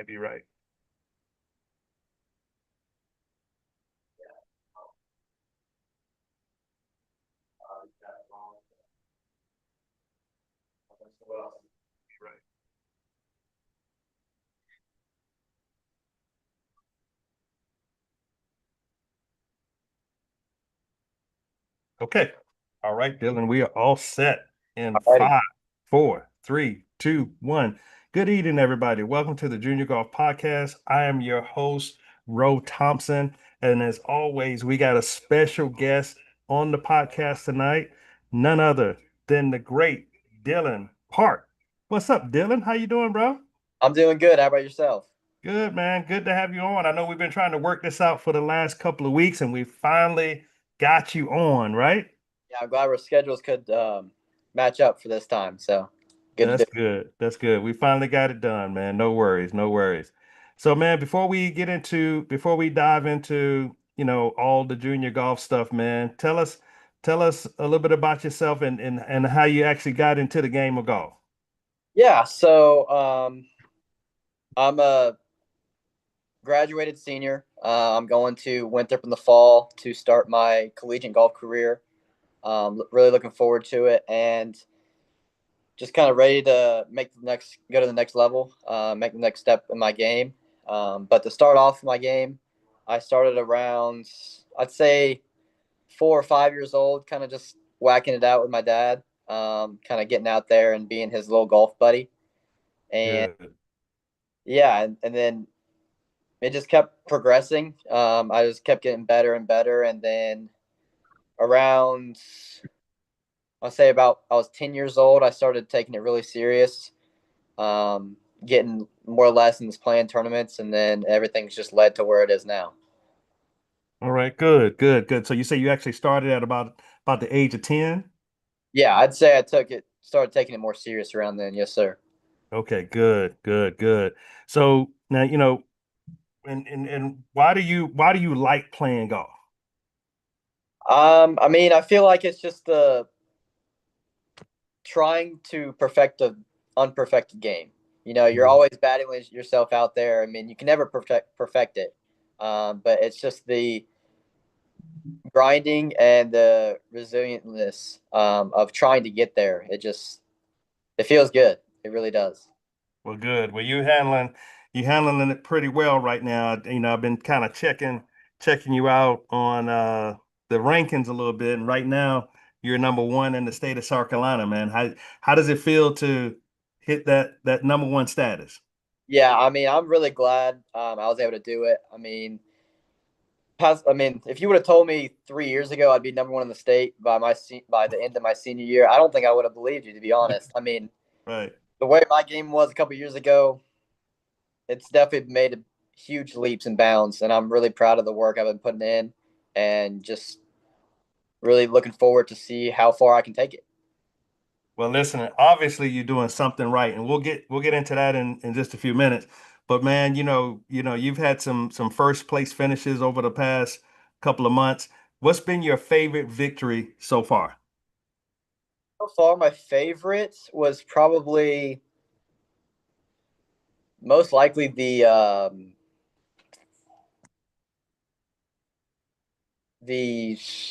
might be right. Right. Okay. All right, Dylan, we are all set in Alrighty. five, four, three, two, one. Good evening, everybody. Welcome to the Junior Golf Podcast. I am your host, Ro Thompson. And as always, we got a special guest on the podcast tonight, none other than the great Dylan Park. What's up, Dylan? How you doing, bro? I'm doing good. How about yourself? Good, man. Good to have you on. I know we've been trying to work this out for the last couple of weeks, and we finally got you on, right? Yeah, I'm glad our schedules could match up for this time. So good to That's do. good. That's good. We finally got it done, man. No worries, no worries. So, man, before we dive into, all the junior golf stuff, man, tell us a little bit about yourself and how you actually got into the game of golf. Yeah. I'm a graduated senior. I'm going to Winthrop in the fall to start my collegiate golf career. Really looking forward to it, and just kind of ready to go to the next level, make the next step in my game. But to start off my game, I started around, I'd say, 4 or 5 years old, kind of just whacking it out with my dad, kind of getting out there and being his little golf buddy. And Good. yeah, and then it just kept progressing. I just kept getting better and better. And then around, I'll say about, I was 10 years old, I started taking it really serious, getting more lessons, playing tournaments, and then everything's just led to where it is now. All right, good, good, good. So you say you actually started at about the age of 10? Yeah, I'd say started taking it more serious around then. Yes, sir. Okay, good, good, good. So now, and why do you like playing golf? I mean, I feel like it's just the trying to perfect a unperfected game. You know, you're Mhm. always battling yourself out there. I mean, you can never perfect it, but it's just the grinding and the resilientness of trying to get there. It feels good. It really does. Well, good. Well, you handling it pretty well right now. I've been kind of checking you out on the rankings a little bit, and right now you're number one in the state of South Carolina, man. How does it feel to hit that number one status? Yeah, I mean, I'm really glad I was able to do it. I mean, if you would have told me 3 years ago I'd be number one in the state by the end of my senior year, I don't think I would have believed you. To be honest, I mean, Right. the way my game was a couple years ago, it's definitely made huge leaps and bounds, and I'm really proud of the work I've been putting in, and just really looking forward to see how far I can take it. Well, listen, obviously you're doing something right, and we'll get into that in just a few minutes. But man, you've had some first place finishes over the past couple of months. What's been your favorite victory so far? So far, my favorite was probably most likely the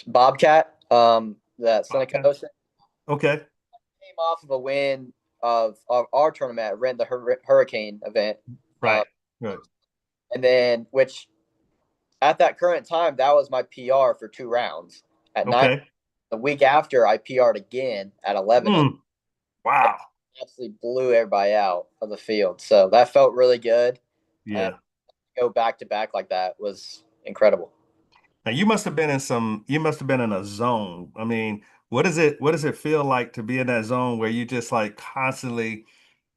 Bobcat, that Seneca Okay. Ocean Okay. came off of a win of our tournament, ran the Hurricane event, um, Right. Right. and then which at that current time that was my PR for 2 rounds at 9. Okay. The week after, I PR'd again at 11 and Mm, wow. absolutely blew everybody out of the field. So that felt really good. And Yeah. to go back to back like that was incredible. Now you must have been in a zone. I mean, what does it feel like to be in that zone where you just like constantly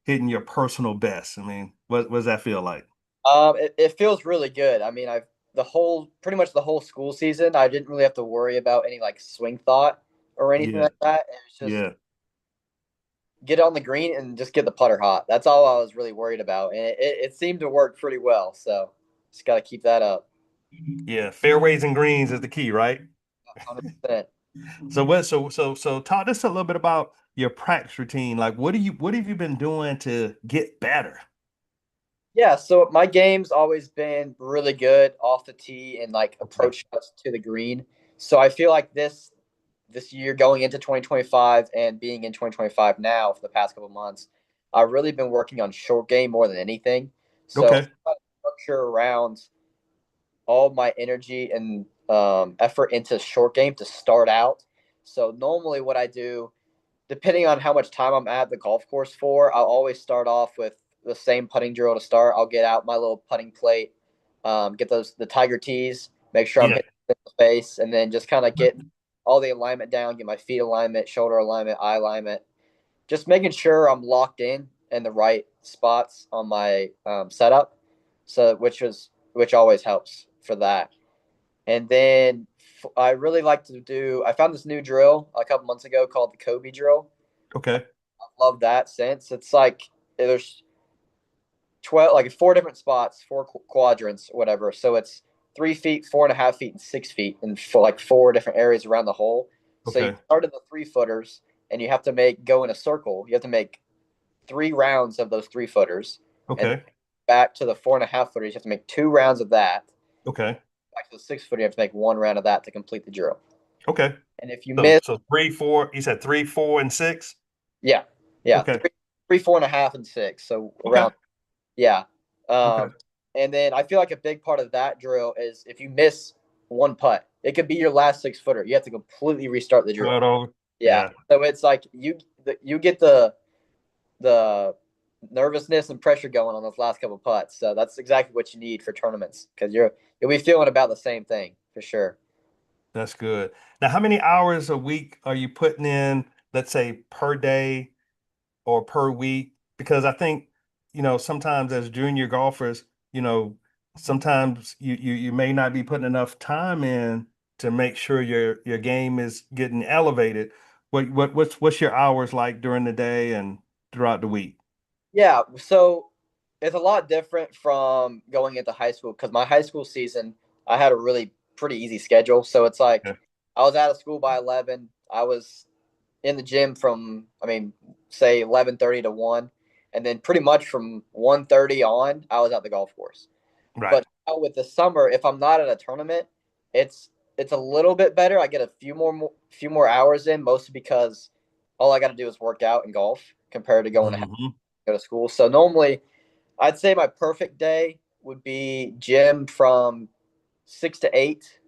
hitting your personal best? I mean, what does that feel like? It feels really good. I mean, I've pretty much the whole school season, I didn't really have to worry about any like swing thought or anything Yeah. like that. It was just Yeah. get on the green and just get the putter hot. That's all I was really worried about, and it seemed to work pretty well. So just got to keep that up. Yeah. Fairways and greens is the key, right? 100%. So talk us a little bit about your practice routine. Like what have you been doing to get better? Yeah, so my game's always been really good off the tee and like Okay. approach shots to the green. So I feel like this year going into 2025 and being in 2025 now for the past couple months, I've really been working on short game more than anything. So Okay. I structure around all my energy and effort into short game to start out. So normally what I do, depending on how much time I'm at the golf course for, I'll always start off with the same putting drill to start. I'll get out my little putting plate, get the tiger tees, make sure I'm Yeah. hitting the face, and then just kind of get all the alignment down, get my feet alignment, shoulder alignment, eye alignment, just making sure I'm locked in the right spots on my setup. So which always helps for that. And then I really like to do. I found this new drill a couple months ago called the Kobe drill. Okay. I love that since it's like there's 12, like four different spots, four quadrants, whatever. So it's 3 feet, 4.5 feet, and 6 feet, and for like four different areas around the hole. So you Okay. start in the 3 footers, and you have to go in a circle. You have to make 3 rounds of those 3 footers, and Okay. back to the 4.5 footers. You have to make 2 rounds of that. Okay. Back to the 6 footer, you have to make 1 round of that to complete the drill. Okay. And if you So miss, so three, four. You said three, four, and six. yeah, yeah, Okay. three, 4.5, and 6. So Okay. around, yeah. Okay. And then I feel like a big part of that drill is if you miss one putt, it could be your last 6 footer. You have to completely restart the drill. Start over. Yeah. Yeah. So it's like you get the nervousness and pressure going on those last couple putts. So that's exactly what you need for tournaments because you'll be feeling about the same thing for sure. That's good. Now, how many hours a week are you putting in, let's say per day or per week? Because I think, sometimes as junior golfers, sometimes you may not be putting enough time in to make sure your game is getting elevated. What's your hours like during the day and throughout the week? Yeah. So it's a lot different from going into high school because my high school season, I had a really pretty easy schedule. So it's like Okay. I was out of school by 11. I was in the gym from, say 11:30 to 1. And then pretty much from 1:30 on, I was at the golf course. Right. But now with the summer, if I'm not at a tournament, it's it's a little bit better. I get a few more hours in, mostly because all I got to do is work out and golf compared to going to Hmm. go to school. So normally, I'd say my perfect day would be gym from 6 to 8,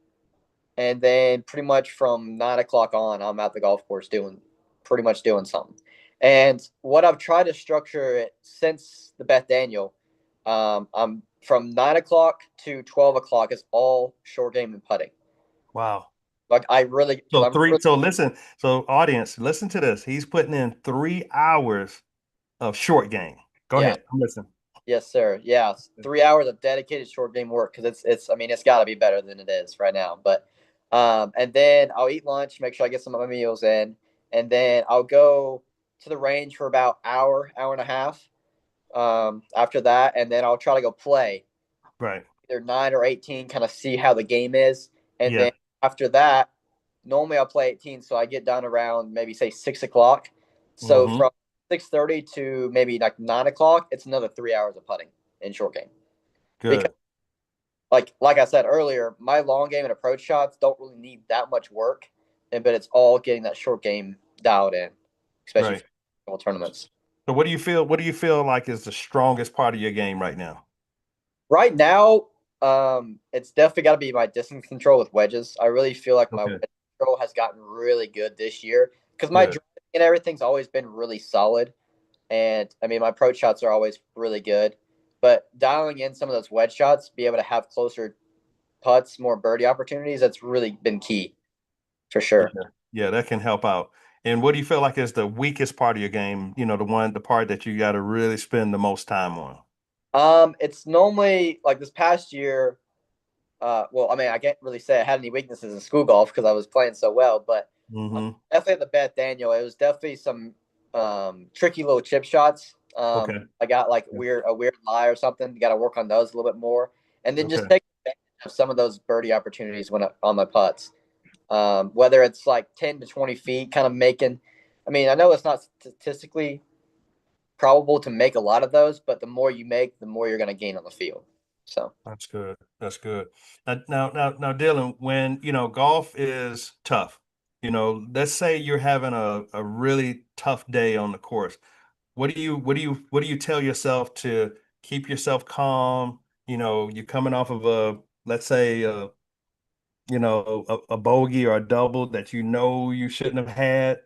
and then pretty much from 9 o'clock on, I'm at the golf course doing pretty much doing something. And what I've tried to structure it since the Beth Daniel, I'm from 9 o'clock to 12 o'clock is all short game and putting. Wow. Like I really, because So I'm three, really, so listen, so audience, listen to this. He's putting in 3 hours of short game. Go yeah, ahead. I'm listening. yes, sir, yeah, 3 hours of dedicated short game work because it's got to be better than it is right now. But and then I'll eat lunch, make sure I get some of my meals in, and then I'll go to the range for about hour and a half. After that, and then I'll try to go play Right. either 9 or 18, kind of see how the game is, and Yeah. then after that, normally I'll play 18, so I get done around maybe say 6 o'clock. So Hmm. from 6:30 to maybe like 9 o'clock, it's another 3 hours of putting in short game because Good. like I said earlier, my long game and approach shots don't really need that much work, but it's all getting that short game dialed in, especially Right. for tournaments. So what do you feel like is the strongest part of your game right now? Right now, it's definitely got to be my distance control with wedges. I really feel like my Okay. wedge control has gotten really good this year because my Good. driving and everything's always been really solid. And my approach shots are always really good. But dialing in some of those wedge shots, be able to have closer putts, more birdie opportunities, that's really been key for Yeah. sure. Yeah, that can help out. And what do you feel like is the weakest part of your game? The part that you got to really spend the most time on. It's normally like this past year. Well, I can't really say I had any weaknesses in school golf because I was playing so well, but Hmm. definitely at the Beth Daniel, it was definitely some tricky little chip shots. Okay. I got like a weird lie or something. You got to work on those a little bit more, and then just Okay. take advantage of some of those birdie opportunities on my putts. Whether it's like 10 to 20 feet, kind of making. I know it's not statistically probable to make a lot of those, but the more you make, the more you're going to gain on the field. So, That's good. That's good. Now, Dylan, when golf is tough, let's say you're having a really tough day on the course. What do you tell yourself to keep yourself calm? You're coming off of let's say a bogey or a double that you shouldn't have had.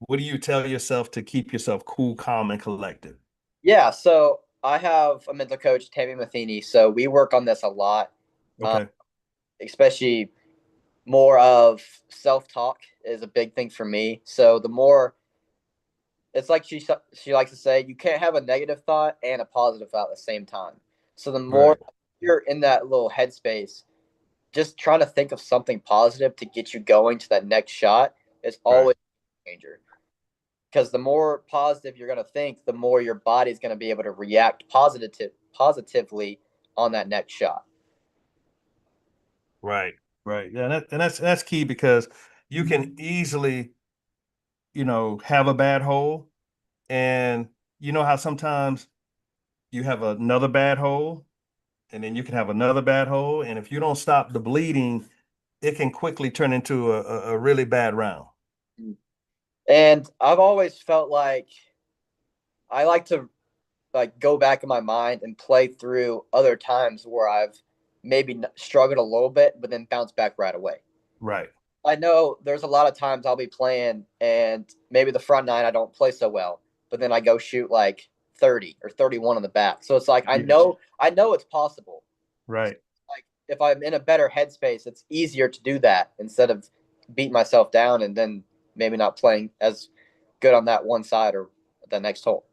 What do you tell yourself to keep yourself cool, calm, and collected? yeah. So I have a mental coach, Tammy Matheny. So we work on this a lot, uh, Okay. especially more of self talk is a big thing for me. So the more it's like she likes to say, you can't have a negative thought and a positive thought at the same time. So the more Right. you're in that little headspace, just trying to think of something positive to get you going to that next shot is Right. always a danger. Because the more positive you're going to think, the more your body's going to be able to react positively on that next shot. Right. Right. Yeah, and that's key because you can easily, have a bad hole, and you know how sometimes you have another bad hole, and then you can have another bad hole, and if you don't stop the bleeding, it can quickly turn into a really bad round. And I've always felt like I like to like go back in my mind and play through other times where I've maybe struggled a little bit, but then bounce back right away. Right. I know there's a lot of times I'll be playing and maybe the front nine I don't play so well, but then I go shoot like 30 or 31 on the back. So it's like Yeah. I know it's possible. So Right. like if I'm in a better headspace, it's easier to do that instead of beating myself down and then maybe not playing as good on that one side or the next hole.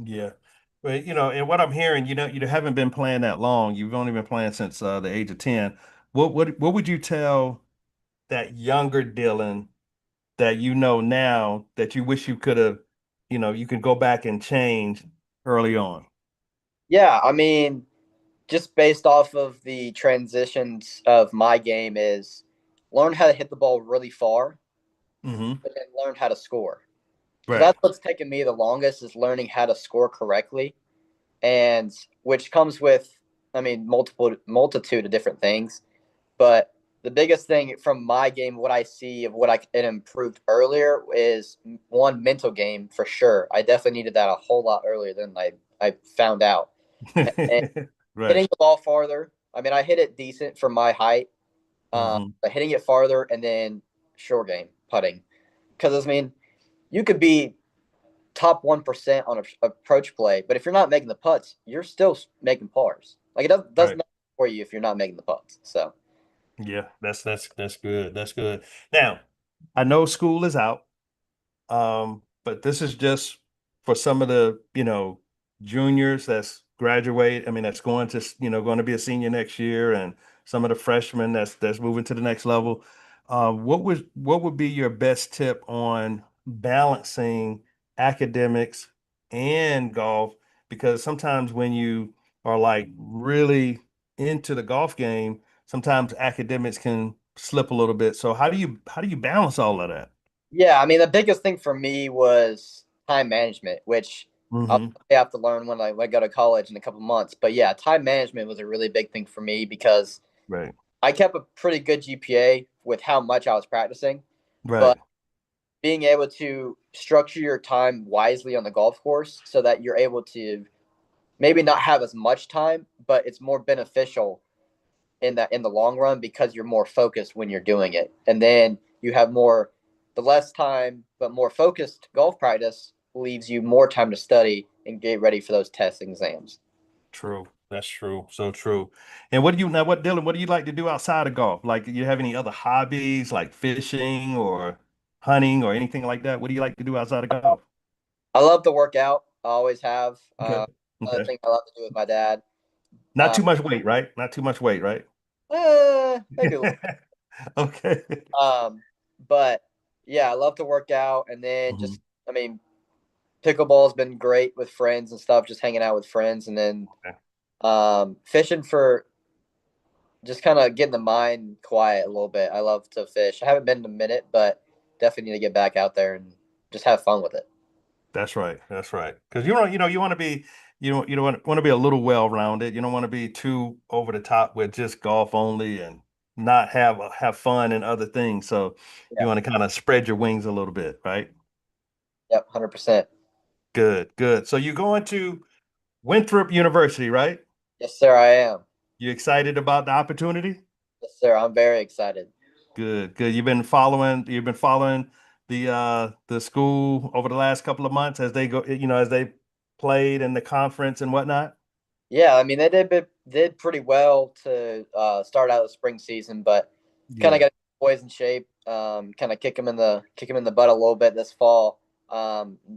Yeah. But and what I'm hearing, you haven't been playing that long. You've only been playing since the age of 10. What would you tell that younger Dylan that now that you wish you could have, you can go back and change early on? Yeah, I mean, just based off of the transitions of my game is learn how to hit the ball really far, Hmm. but then learn how to score. Because Right. that's what's taken me the longest is learning how to score correctly, and which comes with, I mean, multitude of different things. But the biggest thing from my game, what I see of what I can improved earlier is one mental game for sure. I definitely needed that a whole lot earlier than I found out. And Right. hitting the ball farther. I mean, I hit it decent for my height, Hmm. but hitting it farther and then short game putting. Because I mean, you could be top 1% on a approach play, but if you're not making the putts, you're still making pars. Like it doesn't Right. matter for you if you're not making the putts. So Yeah, that's good. That's good. Now, I know school is out. But this is just for some of the, juniors that's graduate. I mean, that's going to, going to be a senior next year, and some of the freshmen that's moving to the next level. What would be your best tip on balancing academics and golf? Because sometimes when you are like really into the golf game, sometimes academics can slip a little bit. So how do you balance all of that? yeah, I mean, the biggest thing for me was time management, which I'll Hmm. have to learn when I go to college in a couple months. But yeah, time management was a really big thing for me because Right. I kept a pretty good GPA with how much I was practicing, but Right. being able to structure your time wisely on the golf course so that you're able to maybe not have as much time, but it's more beneficial in the long run because you're more focused when you're doing it. And then you have more the less time but more focused golf practice leaves you more time to study and get ready for those test exams. True. That's true. So true. And Dylan, what do you like to do outside of golf? Like, do you have any other hobbies like fishing or hunting or anything like that? What do you like to do outside of golf? I love to work out. I always have. Okay. Another Okay. thing I love to do with my dad. Not Uh, too much weight, right? Not too much weight, right? Maybe a little. Okay. But yeah, I love to work out, and then Mhm. just I mean, pickleball has been great with friends and stuff, just hanging out with friends, and then Okay. fishing for just kind of getting the mind quiet a little bit. I love to fish. I haven't been in a minute, but definitely need to get back out there and just have fun with it. That's right. That's right. Because you want to be, you don't want to be a little well-rounded. You don't want to be too over the top with just golf only and not have fun and other things. So you Yeah. want to kind of spread your wings a little bit, right? Yep. 100%. Good, good. So you're going to Winthrop University, right? Yes, sir. I am. You excited about the opportunity? Yes, sir. I'm very excited. Good, good. You've been following the school over the last couple of months as they go, as they played in the conference and whatnot. Yeah, I mean they did pretty well to start out the spring season, but kind of Yeah. got the boys in shape. Kind of kick 'em in the butt a little bit this fall.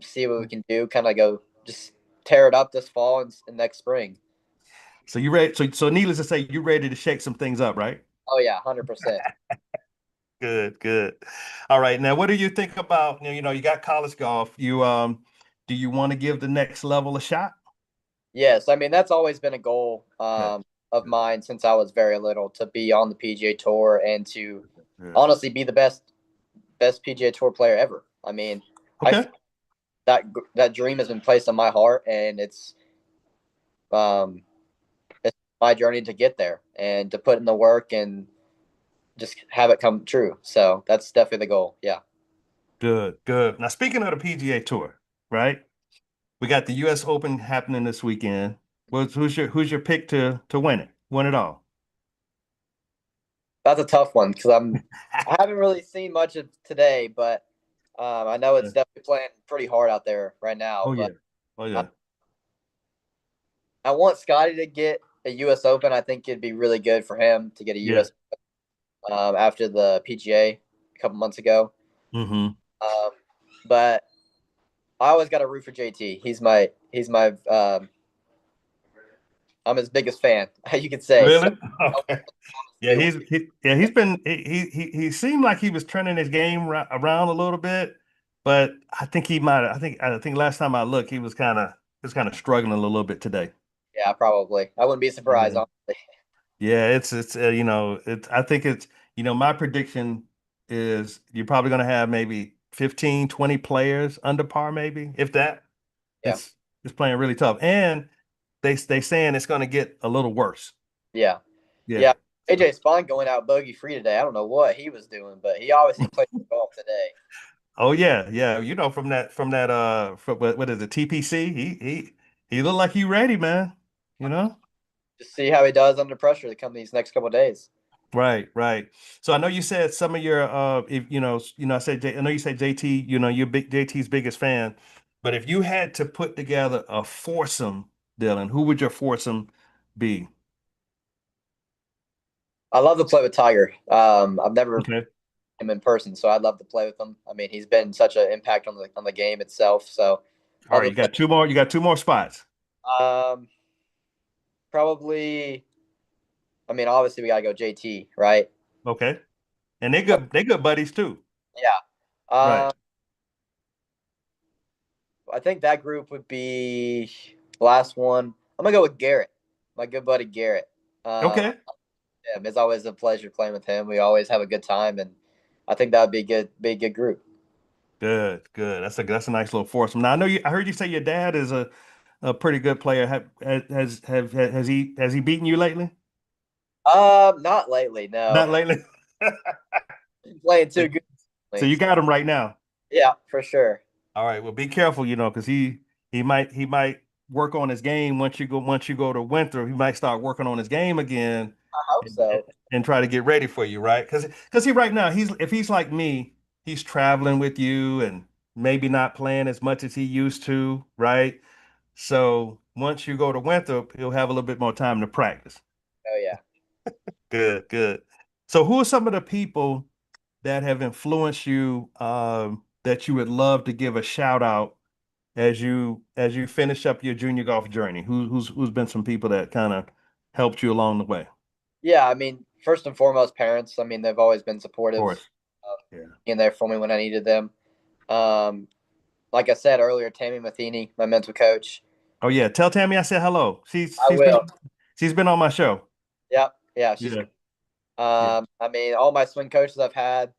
See what we can do. Kind of go just tear it up this fall and next spring. So you ready? So needless to say, you ready to shake some things up, right? Oh yeah, 100%. Good, good. All right. Now, what do you think about, you got college golf. Do you want to give the next level a shot? Yes, I mean that's always been a goal Good, of good, mine since I was very little to be on the PGA Tour and to good. honestly be the best PGA Tour player ever. I mean, I Okay. that that dream has been placed on my heart, and um, it's my journey to get there and to put in the work and just have it come true. So that's definitely the goal. Yeah. Good, good. Now, speaking of the PGA Tour, right? We got the U.S. Open happening this weekend. Who's your pick to win it all? That's a tough one because I haven't really seen much of today, but I know it's definitely playing pretty hard out there right now. Oh But yeah. Oh I, yeah. I want Scotty to get a U.S. Open. I think it'd be really good for him to get a Yeah. U.S. After the PGA a couple months ago. Mm-hmm. Um, but I always got to root for JT. He's my I'm his biggest fan, you could say. So Really? Okay. Yeah, he seemed like he was turning his game around a little bit, but I think last time I looked, he was kind of struggling a little bit today. yeah, probably. I wouldn't be surprised, Yeah. honestly. Yeah, it's I think it's my prediction is you're probably going to have maybe 15, 20 players under par maybe, if that. Yeah, It's playing really tough. And they saying it's going to get a little worse. yeah, Yeah. yeah. AJ Spawn going out bogey free today. I don't know what he was doing, but he obviously played golf today. Oh yeah, yeah. From what is it, TPC? He looked like he ready, man. You know? Just see how he does under pressure to come these next couple of days. Right, right. So I know you said some of your if I know you said JT, you're big JT's biggest fan, but if you had to put together a foursome, Dylan, who would your foursome be? I love to play with Tiger. I've never met Okay. him in person, so I'd love to play with him. I mean, he's been such an impact on the game itself. So All I'll right, have you to play. got two more. You got two more spots. Probably. I mean, obviously we gotta go JT, right? Okay. And they But good, they good buddies too. yeah. Right. I think that group would be the last one. I'm gonna go with Garrett, my good buddy Garrett. Okay. Yeah, it's always a pleasure playing with him. We always have a good time, and I think that would be a good group. Good, good. That's a nice little foursome. Now I heard you say your dad is a pretty good player. Has he beaten you lately? Not lately, no. Not lately. He's playing too good. So you got him right now. Yeah, for sure. All right. Well, be careful, because he might work on his game once you go to Winthrop. He might start working on his game again I hope and, so. and try to get ready for you, right? Because he right now if he's like me, he's traveling with you and maybe not playing as much as he used to, right? So once you go to Winthrop, he'll have a little bit more time to practice. Oh yeah. Good, good. So who are some of the people that have influenced you that you would love to give a shout out as you finish up your junior golf journey? Who's been some people that kind of helped you along the way? Of Yeah, I mean, first and foremost, parents. I mean, they've always been supportive, course. Yeah. being there for me when I needed them. Um, like I said earlier, Tammy Matheny, my mental coach. Oh yeah. Tell Tammy I said hello. She's I she's been will. she's been on my show. Yep. Yeah, she's Yeah. good. Yeah. I mean, all my swing coaches I've had,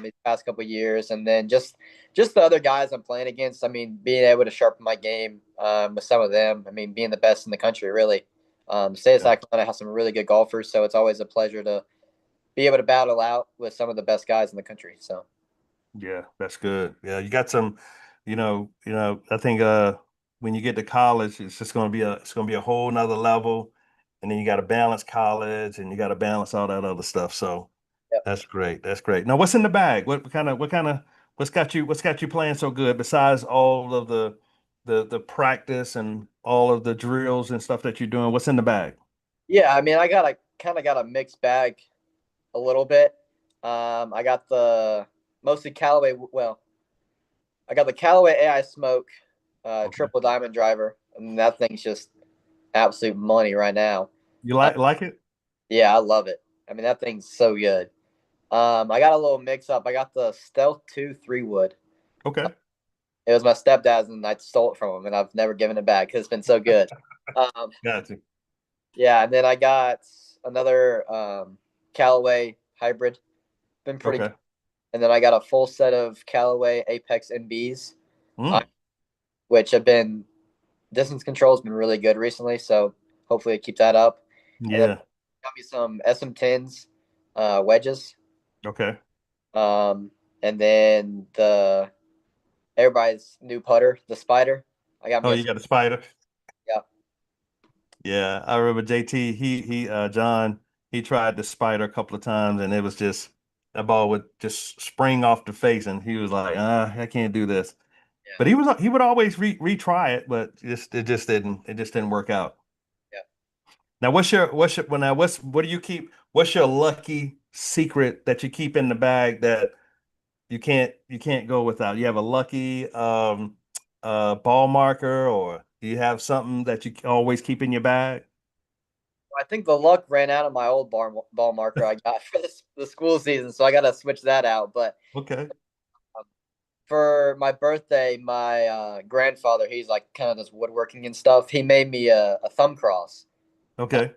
these past couple of years, and then just the other guys I'm playing against. I mean, being able to sharpen my game with some of them. I mean, being the best in the country, really. The state of Yeah. South Carolina has some really good golfers, so it's always a pleasure to be able to battle out with some of the best guys in the country. So Yeah, that's good. Yeah, you got some, I think when you get to college, it's gonna be a whole nother level. And then you got to balance college and you got to balance all that other stuff. So yeah. that's great. That's great. Now what's in the bag? What's got you playing so good besides all of the practice and all of the drills and stuff that you're doing? What's in the bag? Yeah, I mean, I got a mixed bag a little bit. I got the mostly Callaway. Well, I got the Callaway AI Smoke Okay. triple diamond driver, and that thing's just absolute money right now. You Uh, like it? yeah, I love it. I mean, that thing's so good. I got a little mix up. I got the Stealth 2 3 wood. Okay. It was my stepdad's, and I stole it from him, and I've never given it back because it's been so good. Um, Got you. yeah, and then I got another Callaway hybrid. Been pretty good. Okay. And then I got a full set of Callaway Apex NBs, uh, Mm. which have been distance control has been really good recently. So hopefully I keep that up. And then Yeah. got me some SM10s wedges. Okay. Um, and then the everybody's new putter, the Spider. I got Oh, me a you got a spider? yeah. Yeah, I remember JT, John, he tried the spider a couple of times and it was just that ball would just spring off the face and he was like, I can't do this. But Yeah. he would always retry it, but it just didn't work out. Yeah. Now what do you keep? What's your lucky secret that you keep in the bag that you can't go without? You have a lucky ball marker, or do you have something that you always keep in your bag? I think the luck ran out of my old ball marker I got for the school season, so I got to switch that out. But Okay. um, for my birthday, my grandfather, he's like kind of does woodworking and stuff. He made me a thumb cross. Okay.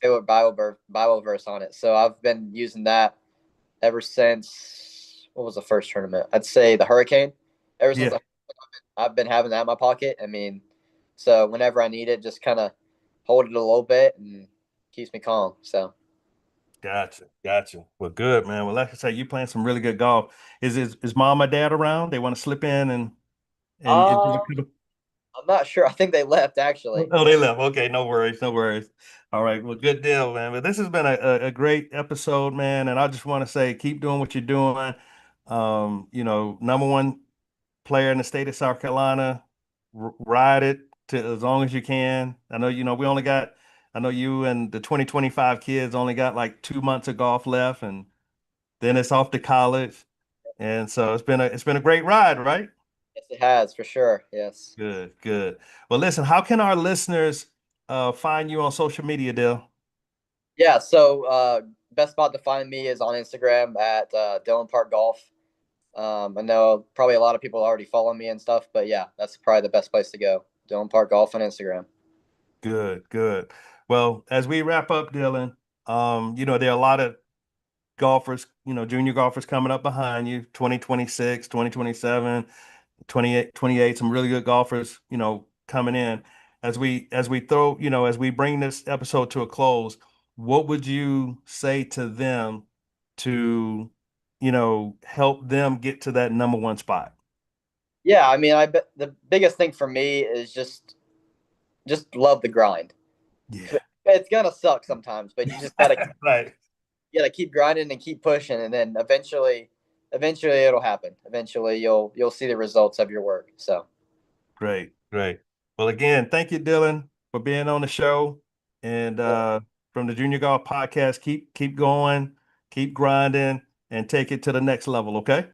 Favorite Bible verse on it. So I've been using that ever since what was the first tournament? I'd say the Hurricane. Ever since Yeah. I've been having that in my pocket. I mean, so whenever I need it, just kind of hold it a little bit and keeps me calm. So Gotcha. Gotcha. Well, good, man. Well, like I say, you playing some really good golf. Is mom or dad around? They want to slip in and um, I'm not sure. I think they left actually. oh, they left. Okay, no worries, no worries. All right, well, good deal, man. But this has been a great episode, man. And I just want to say, keep doing what you're doing. Number one player in the state of South Carolina. Ride it to as long as you can. I know, I know you and the 2025 kids only got like 2 months of golf left, and then it's off to college. And so it's been a great ride, right? Yes, it has for sure. Yes. Good, good. Well, listen, how can our listeners find you on social media, Dale? Yeah. So best spot to find me is on Instagram at Dylan Park Golf. I know probably a lot of people already follow me and stuff, but yeah, that's probably the best place to go. Dylan Park Golf on Instagram. Good, good. Well, as we wrap up, Dylan, there are a lot of golfers, junior golfers coming up behind you, 2026, 2027, 28, some really good golfers, coming in. As we bring this episode to a close, what would you say to them to, help them get to that number one spot? Yeah, I mean, I bet the biggest thing for me is just love the grind. Yeah. It's gonna suck sometimes, but you just Right. gotta keep grinding and keep pushing, and then eventually it'll happen. Eventually you'll see the results of your work. So Great, great. Well, again, thank you, Dylan, for being on the show. And from the Junior Golf Podcast, keep going, keep grinding, and take it to the next level, okay?